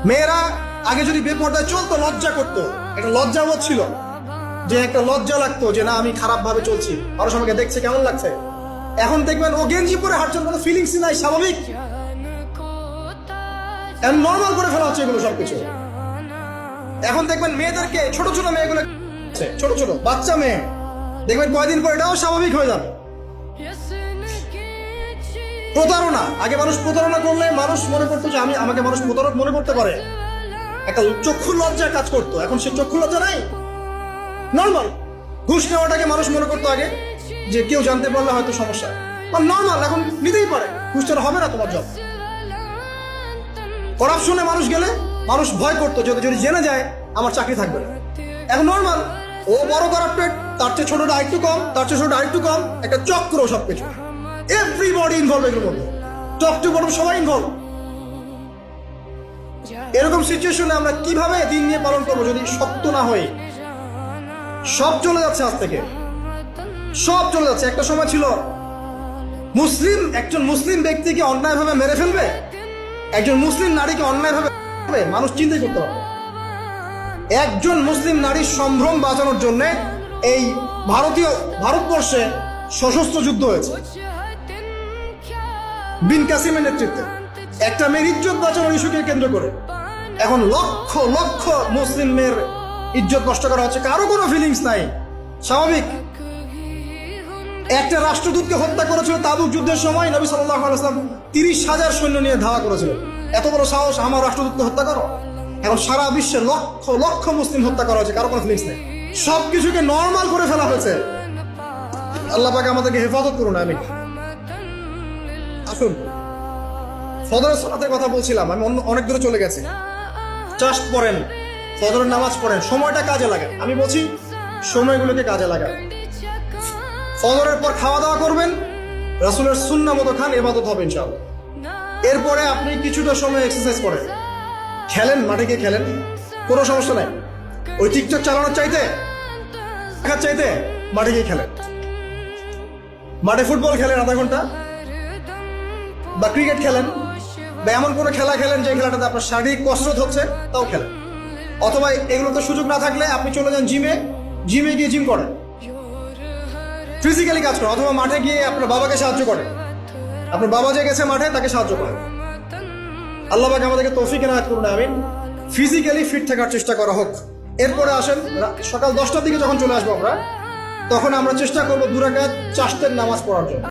মেয়েরা আগে যদি বেপর্দায় চলতো লজ্জা করতো, একটা লজ্জাবোধ ছিল, যে একটা লজ্জা লাগতো যে না আমি খারাপ ভাবে চলছি, মানুষ আমাকে দেখছে কেমন লাগছে। এখন দেখবেন ও গেঞ্জি পরে হাঁটছেন, কোনো ফিলিংস নাই, স্বাভাবিক, নর্মাল করে ফেলা হচ্ছে এগুলো সবকিছু। এখন দেখবেন মেয়েদেরকে, ছোট ছোট মেয়েগুলো, ছোট ছোট বাচ্চা মেয়ে, দেখবেন কয়দিন পর এটাও স্বাভাবিক হয়ে যাবে। প্রতারণা, আগে মানুষ প্রতারণা করলে মানুষ মনে করতো যে আমাকে মানুষ প্রতারক মনে করতে পারে, একটা চক্ষু লজ্জা কাজ করতো। এখন সে চক্ষু লজ্জা নাই, নর্মাল। ঘুষ নেওয়াটাকে মানুষ মনে করতো আগে যে কেউ জানতে পারলে হয়তো সমস্যা, নর্মাল, এখন নিতেই পারে, ঘুষ ছাড়া হবে না তোমার জব। করাপশনে মানুষ গেলে মানুষ ভয় করতো যদি জেনে যায় আমার চাকরি থাকবে না। এখন নর্মাল, ও বড় করাপ্টেড, তার চেয়ে ছোটটা আরেকটু কম, তার চেয়ে ছোট আরেকটু কম, একটা চক্র সবকিছু, এভরিবডি ইনভলভ এগুলোর মধ্যে, টপ টু বটম সবাই ইনভলভ। এরকম সিচুয়েশনে আমরা কিভাবে দিন নিয়ে পালন করবো যদি শক্ত না হই? সব চলে যাচ্ছে আজ থেকে, সব চলে যাচ্ছে। একটা সময় ছিল একজন মুসলিম ব্যক্তিকে অন্যায়ভাবে মেরে ফেলবে, একজন মুসলিম নারীকে অন্যায়ভাবে মানুষ চিন্তাই করতে পারবে। একজন মুসলিম নারীর সম্ভ্রম বাঁচানোর জন্য এই ভারতবর্ষে সশস্ত্র যুদ্ধ হয়েছে বিন কাসিমের নেতৃত্বে, একটা মেয়ের ইজ্জত বাঁচানোর ইস্যুকে কেন্দ্র করে। এখন লক্ষ লক্ষ মুসলিম মেয়ের ইজ্জত নষ্ট করা হচ্ছে, কারো কোনো ফিলিংস নাই, স্বাভাবিক। একটা রাষ্ট্রদূতকে হত্যা করেছিল তাবুক যুদ্ধের সময়, নবী সাল্লাল্লাহু আলাইহি ওয়াসাল্লাম 30,000 সৈন্য নিয়ে ধাওয়া করেছিল। এত বড় সাহস আমার রাষ্ট্রদূতকে হত্যা করো? এখন সারা বিশ্বে লক্ষ লক্ষ মুসলিম হত্যা করা হয়েছে, কারো কোনো ফিলিংস নেই, সবকিছুকে নর্মাল করে ফেলা হয়েছে। আল্লাহ পাক আমাদেরকে হেফাজত করুন, আমিন। আসুন, ফজরের সালাতের কথা বলছিলাম, আমি অনেক দূরে চলে গেছি। চাষ্ট পড়েন, ফজরের নামাজ পড়েন, সময়টা কাজে লাগান। আমি বলছি সময়গুলোকে কাজে লাগান। ফজরের পর খাওয়া দাওয়া করবেন, রাসূলের সুন্নাহ মতো খান, ইবাদত হবে ইনশাআল্লাহ। এরপরে আপনি কিছুটা সময় এক্সারসাইজ করেন, খেলেন, মাঠে গিয়ে খেলেন, কোনো সমস্যা নাই। ওই টিকটক চালানোর চাইতে মাঠে গিয়ে খেলেন, মাঠে ফুটবল খেলেন আধা ঘন্টা, বা ক্রিকেট খেলেন, বা এমন কোনো খেলা খেলেন যে খেলাটাতে আপনার শারীরিক কসরত হচ্ছে, তাও খেলেন। অথবা এগুলোতে সুযোগ না থাকলে আপনি চলে যান জিমে গিয়ে জিম করেন, ফিজিক্যালি কাজ করেন। অথবা মাঠে গিয়ে আপনার বাবাকে সাহায্য করেন, আপনার বাবা যে গেছে মাঠে তাকে সাহায্য করেন। আল্লাহ পাক আমাদেরকে তৌফিক এনায়েত করুন, আমিন। ফিজিক্যালি ফিট থাকার চেষ্টা করা হোক। এরপরে আসেন, সকাল 10টার দিকে যখন চলে আসবো আমরা, তখন আমরা চেষ্টা করবো 2 রাকাত চাষ্টের নামাজ পড়ার জন্য।